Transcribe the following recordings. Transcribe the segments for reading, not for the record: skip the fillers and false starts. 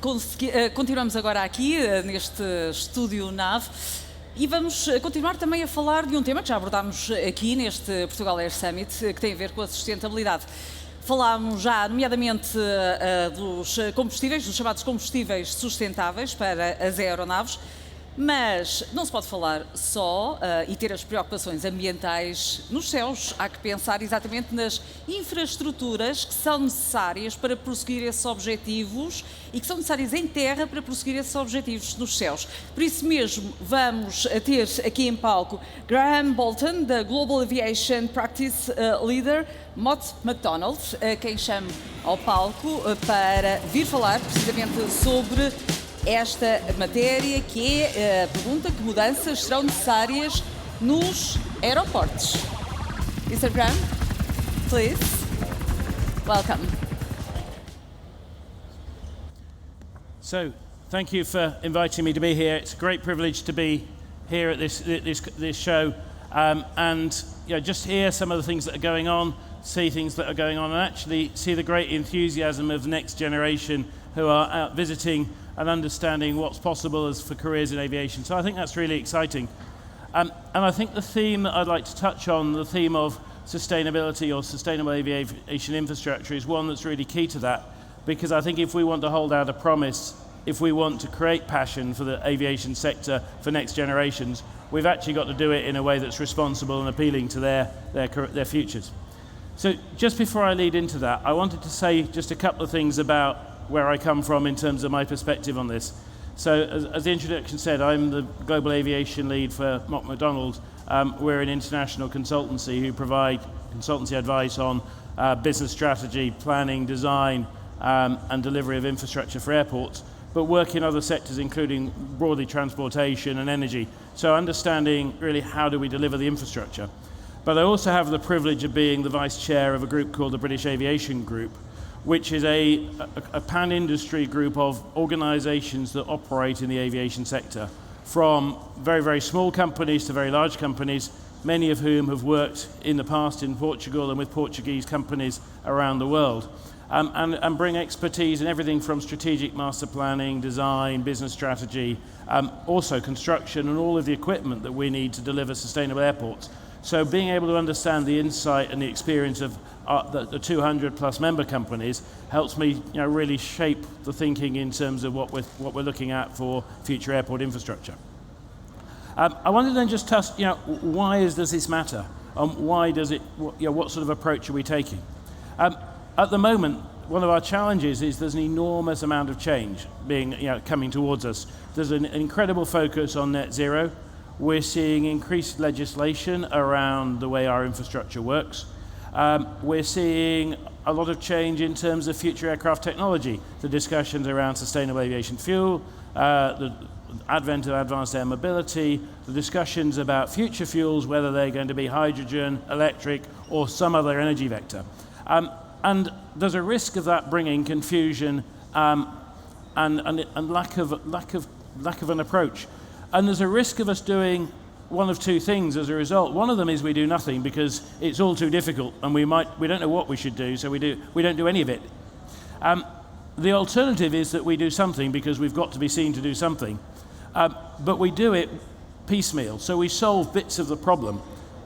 continuamos agora aqui, neste estúdio nave, e vamos continuar também a falar de um tema que já abordámos aqui neste Portugal Air Summit, que tem a ver com a sustentabilidade. Falámos já, nomeadamente, dos combustíveis, dos chamados combustíveis sustentáveis para as aeronaves, mas não se pode falar só e ter as preocupações ambientais nos céus. Há que pensar exatamente nas infraestruturas que são necessárias para prosseguir esses objetivos e que são necessárias em terra para prosseguir esses objetivos nos céus. Por isso mesmo, vamos ter aqui em palco Bolton, da Global Aviation Practice Leader, Mott MacDonald, quem chamo ao palco para vir falar precisamente sobre esta matéria, que é a pergunta: que mudanças serão necessárias nos aeroportos? Mr. Graham, please. Welcome. So, thank you for inviting me to be here. It's a great privilege to be here at this show, and just hear some of the things that are going on, see things that are going on, and actually see the great enthusiasm of the next generation who are out visiting and understanding what's possible for careers in aviation. So I think that's really exciting. And I think the theme that I'd like to touch on, the theme of sustainability or sustainable aviation infrastructure, is one that's really key to that, because I think if we want to hold out a promise, if we want to create passion for the aviation sector for next generations, we've actually got to do it in a way that's responsible and appealing to their futures. So just before I lead into that, I wanted to say just a couple of things about where I come from in terms of my perspective on this. So as the introduction said, I'm the global aviation lead for Mott MacDonald. We're an international consultancy who provide consultancy advice on business strategy, planning, design, and delivery of infrastructure for airports, but work in other sectors, including broadly transportation and energy. So understanding really how do we deliver the infrastructure. But I also have the privilege of being the vice chair of a group called the British Aviation Group, which is a pan-industry group of organisations that operate in the aviation sector, from very, very small companies to very large companies, many of whom have worked in the past in Portugal and with Portuguese companies around the world, and bring expertise in everything from strategic master planning, design, business strategy, also construction and all of the equipment that we need to deliver sustainable airports. So being able to understand the insight and the experience of the 200 plus member companies helps me really shape the thinking in terms of what we're looking at for future airport infrastructure. I wanted to then just touch, why does this matter? Why does it, what sort of approach are we taking? At the moment, one of our challenges is there's an enormous amount of change coming towards us. There's an incredible focus on net zero. We're seeing increased legislation around the way our infrastructure works. We're seeing a lot of change in terms of future aircraft technology, the discussions around sustainable aviation fuel, the advent of advanced air mobility, the discussions about future fuels, whether they're going to be hydrogen, electric, or some other energy vector. And there's a risk of that bringing confusion and lack of an approach. And there's a risk of us doing one of two things as a result. One of them is we do nothing because it's all too difficult, and we don't know what we should do, so we don't do any of it. The alternative is that we do something because we've got to be seen to do something, but we do it piecemeal. So we solve bits of the problem,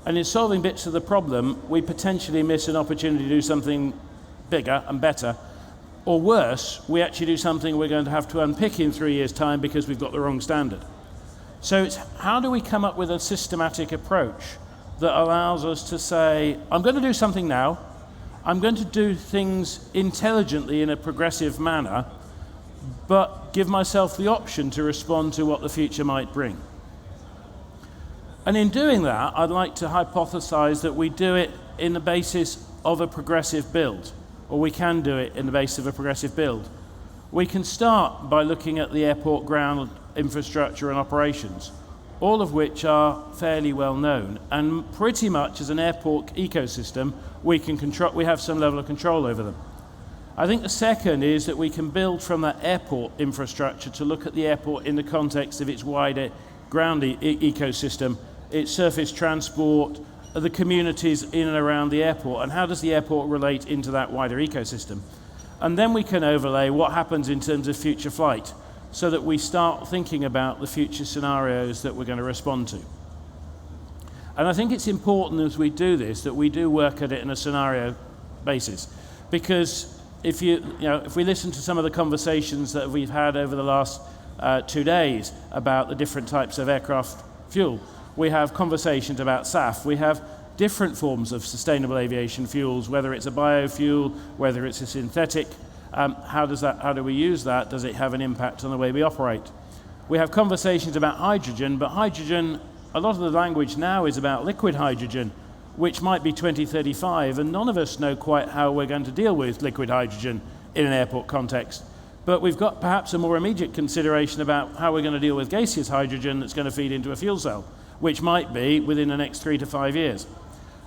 and in solving bits of the problem, we potentially miss an opportunity to do something bigger and better. Or worse, we actually do something we're going to have to unpick in 3 years' time because we've got the wrong standard. So it's how do we come up with a systematic approach that allows us to say, I'm going to do something now, I'm going to do things intelligently in a progressive manner, but give myself the option to respond to what the future might bring. And in doing that, I'd like to hypothesize that we do it in the basis of a progressive build, or we can do it in the basis of a progressive build. We can start by looking at the airport ground infrastructure and operations, all of which are fairly well known, and pretty much as an airport ecosystem we have some level of control over them. I think the second is that we can build from that airport infrastructure to look at the airport in the context of its wider ground ecosystem, its surface transport, the communities in and around the airport, and how does the airport relate into that wider ecosystem. And then we can overlay what happens in terms of future flight, so that we start thinking about the future scenarios that we're going to respond to. And I think it's important as we do this that we do work at it in a scenario basis, because if we listen to some of the conversations that we've had over the last 2 days about the different types of aircraft fuel, we have conversations about SAF, we have different forms of sustainable aviation fuels, whether it's a biofuel, whether it's a synthetic. How do we use that? Does it have an impact on the way we operate? We have conversations about hydrogen, but hydrogen, a lot of the language now is about liquid hydrogen, which might be 2035, and none of us know quite how we're going to deal with liquid hydrogen in an airport context. But we've got perhaps a more immediate consideration about how we're going to deal with gaseous hydrogen that's going to feed into a fuel cell, which might be within the next 3 to 5 years.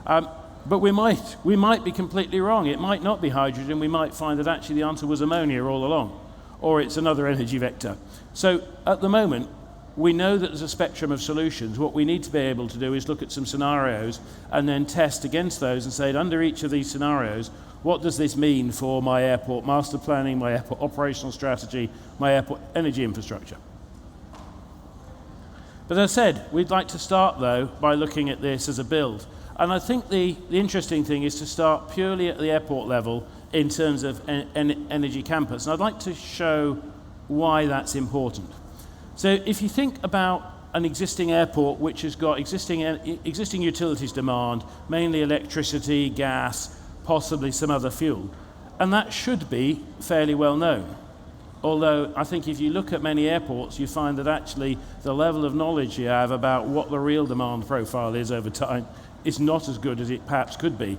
But we might be completely wrong. It might not be hydrogen. We might find that actually the answer was ammonia all along, or it's another energy vector. So at the moment, we know that there's a spectrum of solutions. What we need to be able to do is look at some scenarios and then test against those and say, under each of these scenarios, what does this mean for my airport master planning, my airport operational strategy, my airport energy infrastructure? But as I said, we'd like to start, though, by looking at this as a build. And I think the interesting thing is to start purely at the airport level in terms of energy campus. And I'd like to show why that's important. So if you think about an existing airport which has got existing utilities demand, mainly electricity, gas, possibly some other fuel, and that should be fairly well known. Although I think if you look at many airports, you find that actually the level of knowledge you have about what the real demand profile is over time is not as good as it perhaps could be.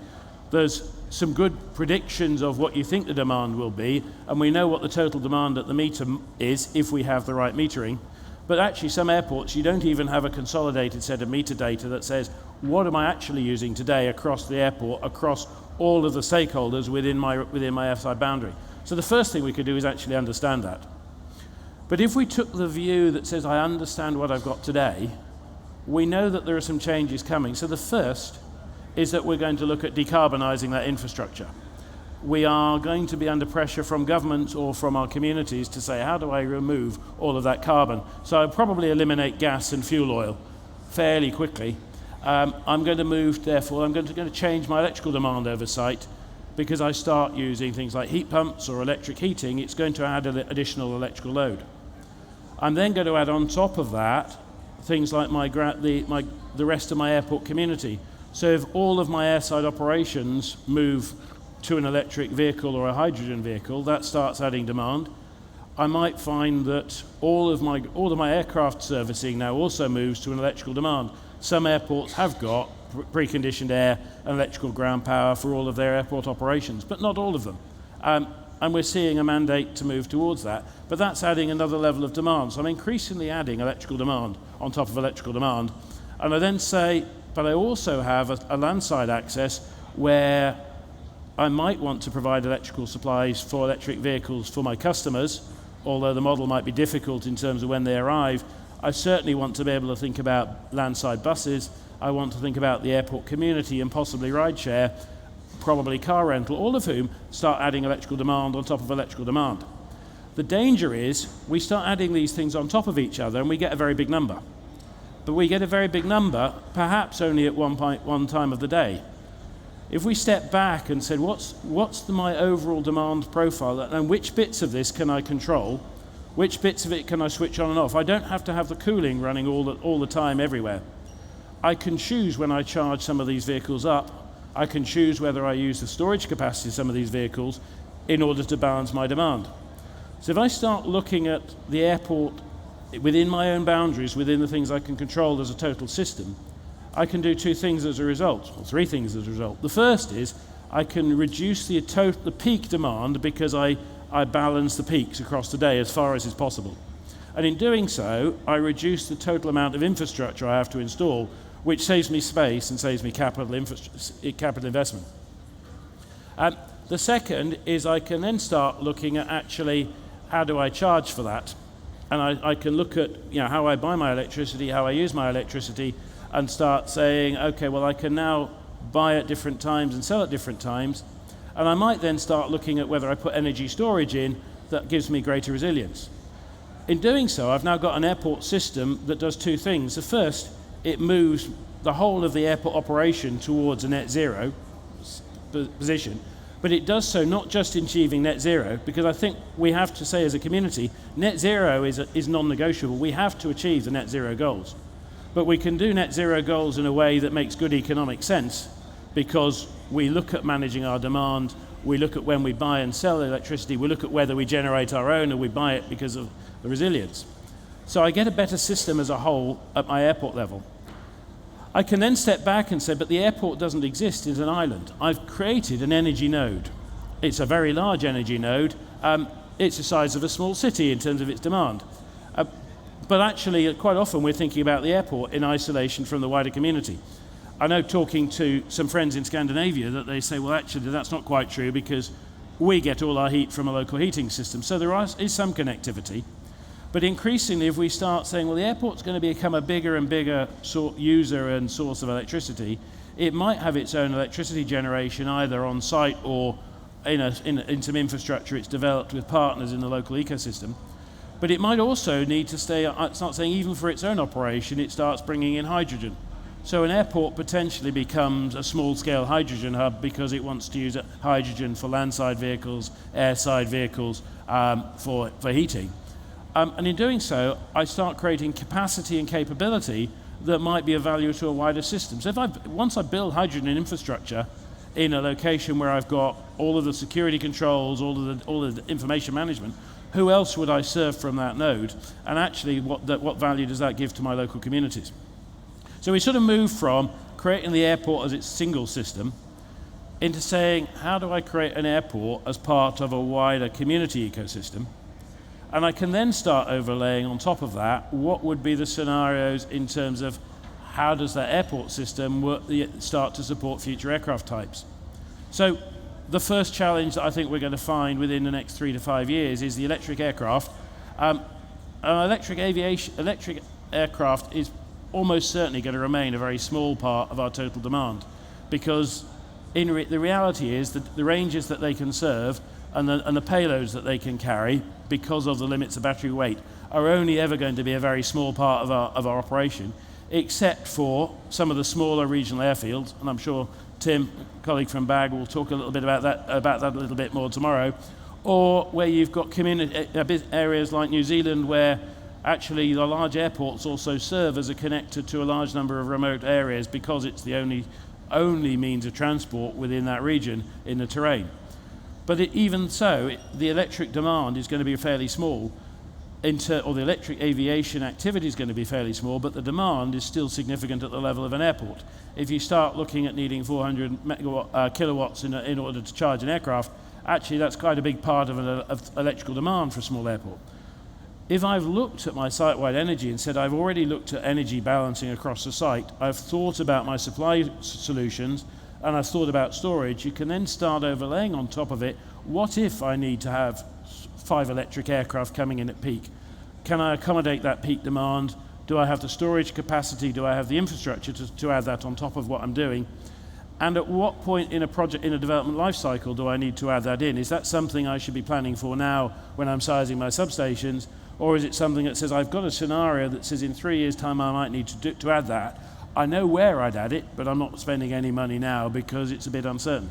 There's some good predictions of what you think the demand will be, and we know what the total demand at the meter is if we have the right metering. But actually some airports, you don't even have a consolidated set of meter data that says, what am I actually using today across the airport, across all of the stakeholders within my FSI boundary? So the first thing we could do is actually understand that. But if we took the view that says, I understand what I've got today, we know that there are some changes coming. So the first is that we're going to look at decarbonising that infrastructure. We are going to be under pressure from governments or from our communities to say, how do I remove all of that carbon? So I'll probably eliminate gas and fuel oil fairly quickly. I'm going to move, therefore, I'm going to change my electrical demand over site, because I start using things like heat pumps or electric heating, it's going to add an additional electrical load. I'm then going to add on top of that things like the rest of my airport community. So if all of my airside operations move to an electric vehicle or a hydrogen vehicle, that starts adding demand. I might find that all of my aircraft servicing now also moves to an electrical demand. Some airports have got preconditioned air and electrical ground power for all of their airport operations, but not all of them. And we're seeing a mandate to move towards that, but that's adding another level of demand. So I'm increasingly adding electrical demand on top of electrical demand. And I then say, but I also have a landside access where I might want to provide electrical supplies for electric vehicles for my customers, although the model might be difficult in terms of when they arrive. I certainly want to be able to think about landside buses. I want to think about the airport community and possibly rideshare, probably car rental, all of whom start adding electrical demand on top of electrical demand. The danger is we start adding these things on top of each other and we get a very big number. But we get a very big number perhaps only at one time of the day. If we step back and said, what's my overall demand profile, and which bits of this can I control, which bits of it can I switch on and off? I don't have to have the cooling running all the time everywhere. I can choose when I charge some of these vehicles up. I can choose whether I use the storage capacity of some of these vehicles in order to balance my demand. So if I start looking at the airport within my own boundaries, within the things I can control as a total system, I can do two things as a result, or three things as a result. The first is I can reduce the peak demand because I balance the peaks across the day as far as is possible. And in doing so, I reduce the total amount of infrastructure I have to install, which saves me space and saves me capital investment. The second is I can then start looking at actually how do I charge for that. And I can look at how I buy my electricity, how I use my electricity, and start saying, okay, well, I can now buy at different times and sell at different times. And I might then start looking at whether I put energy storage in that gives me greater resilience. In doing so, I've now got an airport system that does two things. The first, it moves the whole of the airport operation towards a net zero position, but it does so not just in achieving net zero, because I think we have to say as a community, net zero is non-negotiable. We have to achieve the net zero goals. But we can do net zero goals in a way that makes good economic sense, because we look at managing our demand, we look at when we buy and sell electricity, we look at whether we generate our own or we buy it because of the resilience. So I get a better system as a whole at my airport level. I can then step back and say, but the airport doesn't exist as an island. I've created an energy node. It's a very large energy node. It's the size of a small city in terms of its demand. But actually, quite often we're thinking about the airport in isolation from the wider community. I know, talking to some friends in Scandinavia, that they say, well, actually, that's not quite true, because we get all our heat from a local heating system. So there is some connectivity. But increasingly, if we start saying, well, the airport's going to become a bigger and bigger user and source of electricity, it might have its own electricity generation either on site or in some infrastructure it's developed with partners in the local ecosystem. But it might also need to start saying, even for its own operation, it starts bringing in hydrogen. So an airport potentially becomes a small-scale hydrogen hub because it wants to use hydrogen for landside vehicles, airside vehicles, for heating. And in doing so, I start creating capacity and capability that might be of value to a wider system. So once I build hydrogen infrastructure in a location where I've got all of the security controls, all of the information management, who else would I serve from that node? And actually, what value does that give to my local communities? So we sort of move from creating the airport as its single system into saying, how do I create an airport as part of a wider community ecosystem? And I can then start overlaying on top of that, what would be the scenarios in terms of how does that airport system start to support future aircraft types? So the first challenge that I think we're going to find within the next 3 to 5 years is the electric aircraft. Electric aircraft is almost certainly going to remain a very small part of our total demand, because the reality is that the ranges that they can serve and the payloads that they can carry, because of the limits of battery weight, are only ever going to be a very small part of our operation, except for some of the smaller regional airfields. And I'm sure Tim, colleague from BAG, will talk a little bit about that a little bit more tomorrow. Or where you've got community areas like New Zealand, where actually the large airports also serve as a connector to a large number of remote areas, because it's the only means of transport within that region in the terrain. But even so, the electric demand is going to be fairly small, or the electric aviation activity is going to be fairly small, but the demand is still significant at the level of an airport. If you start looking at needing 400 kilowatts in order to charge an aircraft, actually that's quite a big part of electrical demand for a small airport. If I've looked at my site-wide energy and said I've already looked at energy balancing across the site, I've thought about my supply solutions, and I've thought about storage, you can then start overlaying on top of it, what if I need to have 5 electric aircraft coming in at peak? Can I accommodate that peak demand? Do I have the storage capacity? Do I have the infrastructure to add that on top of what I'm doing? And at what point in a development life cycle do I need to add that in? Is that something I should be planning for now when I'm sizing my substations? Or is it something that says I've got a scenario that says in 3 years' time I might need to add that? I know where I'd add it, but I'm not spending any money now because it's a bit uncertain.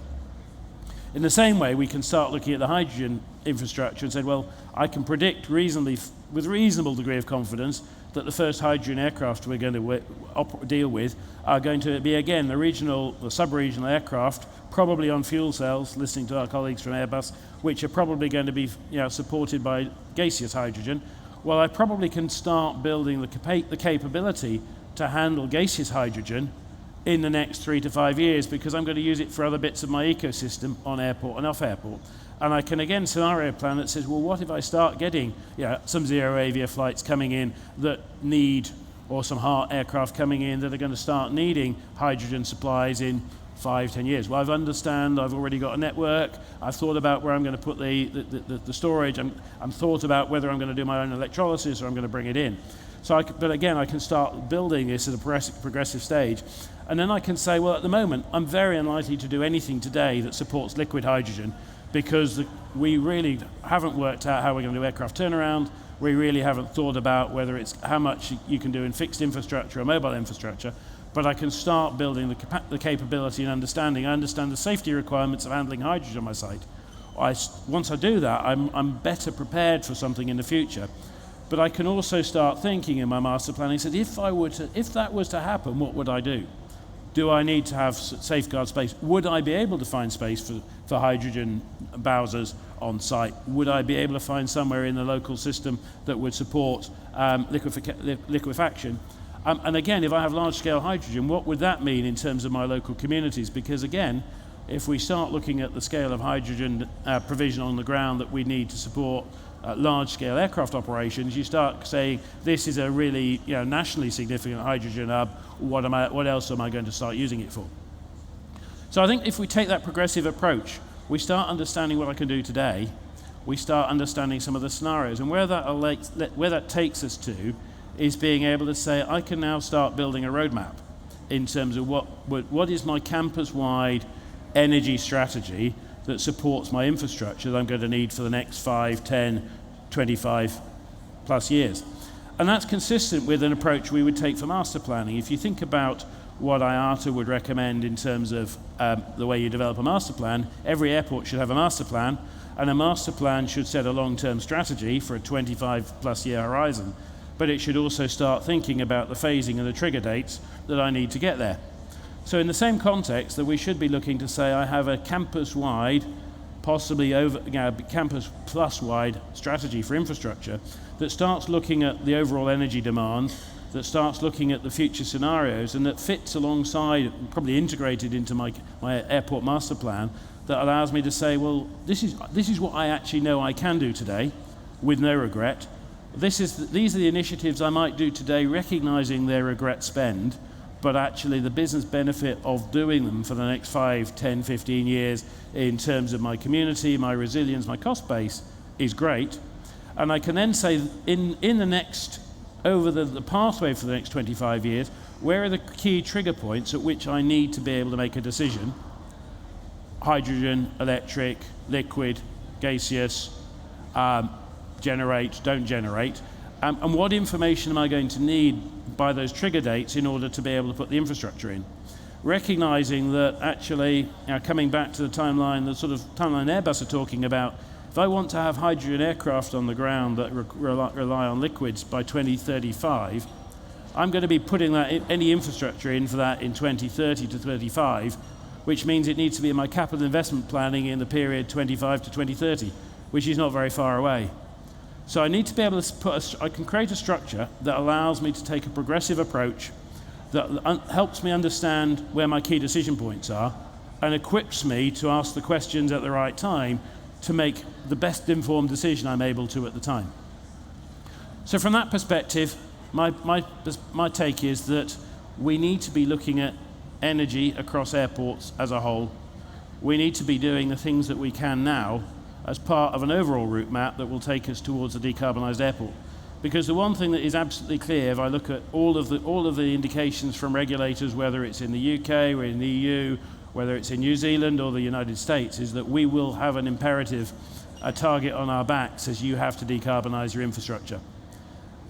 In the same way, we can start looking at the hydrogen infrastructure and say, well, I can predict with reasonable degree of confidence that the first hydrogen aircraft we're going to deal with are going to be, again, the sub-regional aircraft, probably on fuel cells, listening to our colleagues from Airbus, which are probably going to be supported by gaseous hydrogen. Well, I probably can start building the capability to handle gaseous hydrogen in the next 3 to 5 years, because I'm going to use it for other bits of my ecosystem on airport and off airport. And I can again scenario plan that says, well, what if I start getting some zero avia flights coming in that need, or some HART aircraft coming in that are going to start needing hydrogen supplies in 5-10 years. Well, I've already got a network. I've thought about where I'm going to put the storage. I'm thought about whether I'm going to do my own electrolysis or I'm going to bring it in. But again, I can start building this at a progressive stage. And then I can say, well, at the moment, I'm very unlikely to do anything today that supports liquid hydrogen, because we really haven't worked out how we're going to do aircraft turnaround. We really haven't thought about whether it's how much you can do in fixed infrastructure or mobile infrastructure. But I can start building the capability and understanding. I understand the safety requirements of handling hydrogen on my site. Once I do that, I'm better prepared for something in the future. But I can also start thinking in my master planning, said, if that was to happen, what would I do? Do I need to have safeguard space? Would I be able to find space for hydrogen bowsers on site? Would I be able to find somewhere in the local system that would support liquefaction? And again, if I have large-scale hydrogen, what would that mean in terms of my local communities? Because again, if we start looking at the scale of hydrogen provision on the ground that we need to support large-scale aircraft operations, you start saying, this is a really nationally significant hydrogen hub. What else am I going to start using it for? So I think if we take that progressive approach, we start understanding what I can do today. We start understanding some of the scenarios, and where that takes us to is being able to say, I can now start building a roadmap in terms of what is my campus-wide energy strategy that supports my infrastructure that I'm going to need for the next 5, 10, 25 plus years. And that's consistent with an approach we would take for master planning. If you think about what IATA would recommend in terms of the way you develop a master plan, every airport should have a master plan, and a master plan should set a long-term strategy for a 25 plus year horizon. But it should also start thinking about the phasing and the trigger dates that I need to get there. So in the same context, that we should be looking to say, I have a campus-wide, possibly campus plus-wide strategy for infrastructure that starts looking at the overall energy demand, that starts looking at the future scenarios, and that fits alongside, probably integrated into my airport master plan, that allows me to say, well, this is what I actually know I can do today, with no regret. These are the initiatives I might do today, recognizing their regret spend, but actually the business benefit of doing them for the next 5, 10, 15 years in terms of my community, my resilience, my cost base is great. And I can then say, over the pathway for the next 25 years, where are the key trigger points at which I need to be able to make a decision? Hydrogen, electric, liquid, gaseous, generate, don't generate, and what information am I going to need by those trigger dates in order to be able to put the infrastructure in? Recognizing that actually, coming back to the timeline, the sort of timeline Airbus are talking about, if I want to have hydrogen aircraft on the ground that rely on liquids by 2035, I'm going to be putting any infrastructure in for that in 2030 to 35, which means it needs to be in my capital investment planning in the period 25 to 2030, which is not very far away. So I need to be able to I can create a structure that allows me to take a progressive approach that helps me understand where my key decision points are and equips me to ask the questions at the right time to make the best informed decision I'm able to at the time. So from that perspective, my take is that we need to be looking at energy across airports as a whole. We need to be doing the things that we can now as part of an overall route map that will take us towards a decarbonised airport. Because the one thing that is absolutely clear, if I look at all of the indications from regulators, whether it's in the UK or in the EU, whether it's in New Zealand or the United States, is that we will have an imperative, a target on our back says you have to decarbonise your infrastructure.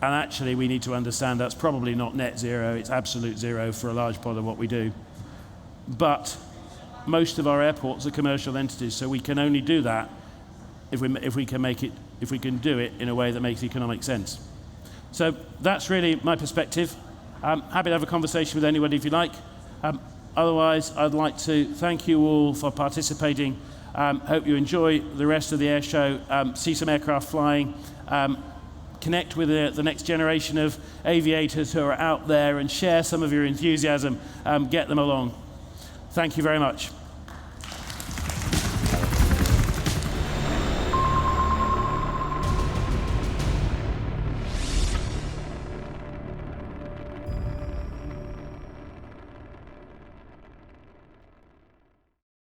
And actually we need to understand that's probably not net zero, it's absolute zero for a large part of what we do. But most of our airports are commercial entities, so we can only do that if we can do it in a way that makes economic sense. So that's really my perspective. I'm happy to have a conversation with anybody if you like. Otherwise, I'd like to thank you all for participating. Hope you enjoy the rest of the air show, see some aircraft flying, connect with the next generation of aviators who are out there and share some of your enthusiasm, get them along. Thank you very much.